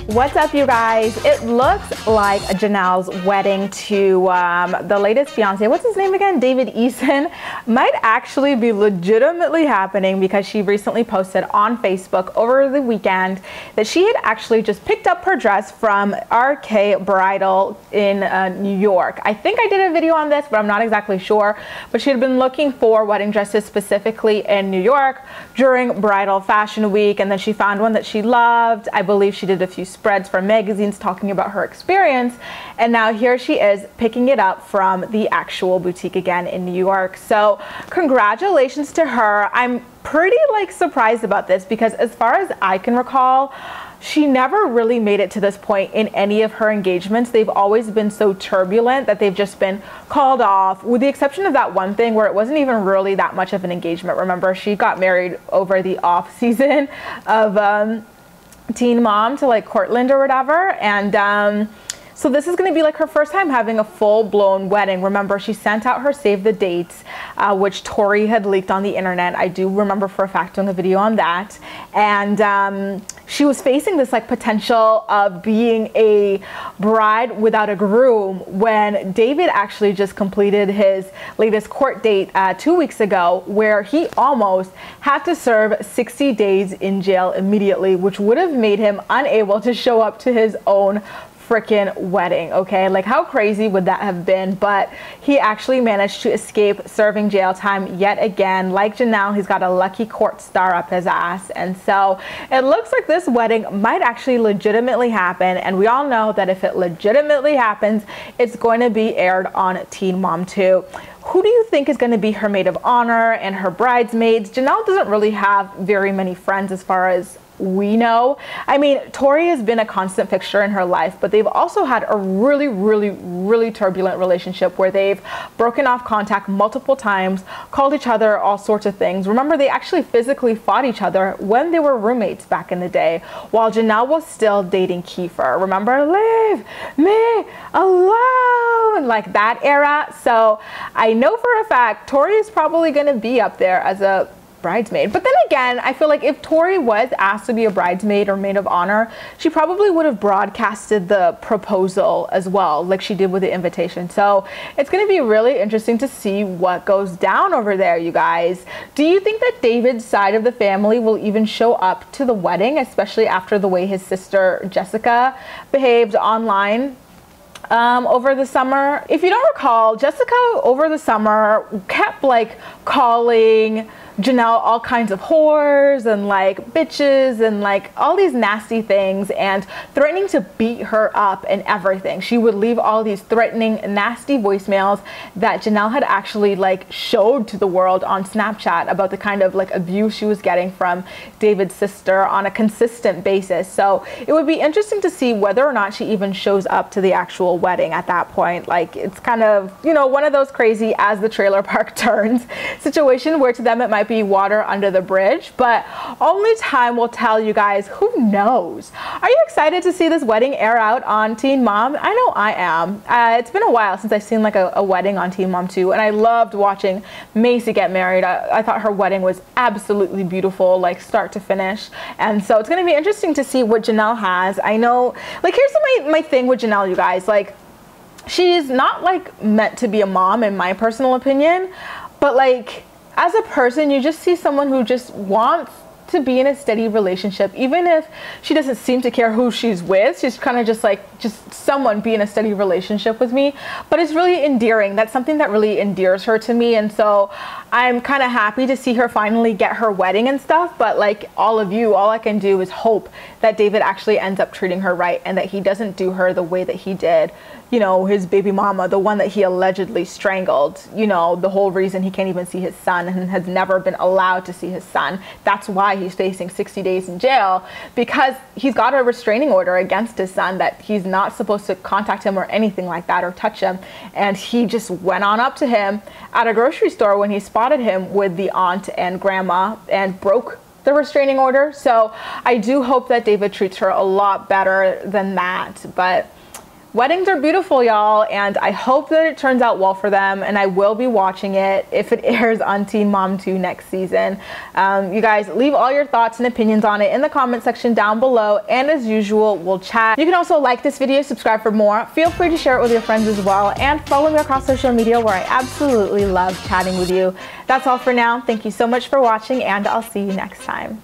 What's up, you guys? It looks like Jenelle's wedding to the latest fiance, what's his name again? David Eason, might actually be legitimately happening because she recently posted on Facebook over the weekend that she had actually just picked up her dress from RK Bridal in New York. I think I did a video on this, but I'm not exactly sure. But she had been looking for wedding dresses specifically in New York during Bridal Fashion Week, and then she found one that she loved. I believe she did a few spreads for magazines talking about her experience, and now here she is picking it up from the actual boutique again in New York. So congratulations to her. I'm pretty surprised about this because as far as I can recall, she never really made it to this point in any of her engagements. They've always been so turbulent that they've just been called off, with the exception of that one thing where it wasn't even really that much of an engagement. Remember, she got married over the off season of Teen Mom to Cortland or whatever, and so this is going to be her first time having a full-blown wedding. Remember, she sent out her save the dates, which Tori had leaked on the internet. I do remember for a fact doing a video on that, and she was facing this potential of being a bride without a groom when David actually just completed his latest court date 2 weeks ago, where he almost had to serve 60 days in jail immediately, which would have made him unable to show up to his own freaking wedding. Okay, how crazy would that have been? But he actually managed to escape serving jail time yet again. Like Jenelle, he's got a lucky court star up his ass, and so it looks like this wedding might actually legitimately happen, and we all know that if it legitimately happens, it's going to be aired on Teen Mom 2. Who do you think is going to be her maid of honor and her bridesmaids? Jenelle doesn't really have very many friends as far as we know. I mean, Tori has been a constant fixture in her life, but they've also had a really turbulent relationship where they've broken off contact multiple times, called each other all sorts of things. Remember, they actually physically fought each other when they were roommates back in the day, while Jenelle was still dating Kiefer. Remember, leave me alone, that era. So I know for a fact Tori is probably going to be up there as a bridesmaid. But then again, I feel like if Tori was asked to be a bridesmaid or maid of honor, she probably would have broadcasted the proposal as well, like she did with the invitation. So it's going to be really interesting to see what goes down over there, you guys. Do you think that David's side of the family will even show up to the wedding, especially after the way his sister Jessica behaved online over the summer? If you don't recall, Jessica over the summer kept calling Jenelle all kinds of whores and bitches and all these nasty things, and threatening to beat her up and everything. She would leave all these threatening, nasty voicemails that Jenelle had actually showed to the world on Snapchat about the kind of abuse she was getting from David's sister on a consistent basis. So it would be interesting to see whether or not she even shows up to the actual wedding at that point. It's kind of, one of those crazy as the trailer park turns situation where to them it might be water under the bridge, but only time will tell, you guys. Who knows? Are you excited to see this wedding air out on Teen Mom? I know I am. It's been a while since I've seen a wedding on Teen Mom 2, and I loved watching Macy get married. I thought her wedding was absolutely beautiful, start to finish, and so it's going to be interesting to see what Jenelle has. I know, here's my thing with Jenelle, you guys. She's not meant to be a mom in my personal opinion, but as a person, you just see someone who just wants to be in a steady relationship, even if she doesn't seem to care who she's with. She's kind of just someone be in a steady relationship with me, but it's really endearing. That's something that really endears her to me, and so I'm kind of happy to see her finally get her wedding and stuff. But all of you, all I can do is hope that David actually ends up treating her right, and that he doesn't do her the way that he did his baby mama, the one that he allegedly strangled. The whole reason he can't even see his son and has never been allowed to see his son. That's why he's facing 60 days in jail, because he's got a restraining order against his son that he's not supposed to contact him or anything like that or touch him. And he just went on up to him at a grocery store when he spotted him with the aunt and grandma and broke the restraining order. So I do hope that David treats her a lot better than that. But Weddings are beautiful, y'all, and I hope that it turns out well for them, and I will be watching it if it airs on Teen Mom 2 next season. You guys, leave all your thoughts and opinions on it in the comment section down below, and as usual, we'll chat. You can also like this video, subscribe for more. Feel free to share it with your friends as well, and follow me across social media where I absolutely love chatting with you. That's all for now. Thank you so much for watching, and I'll see you next time.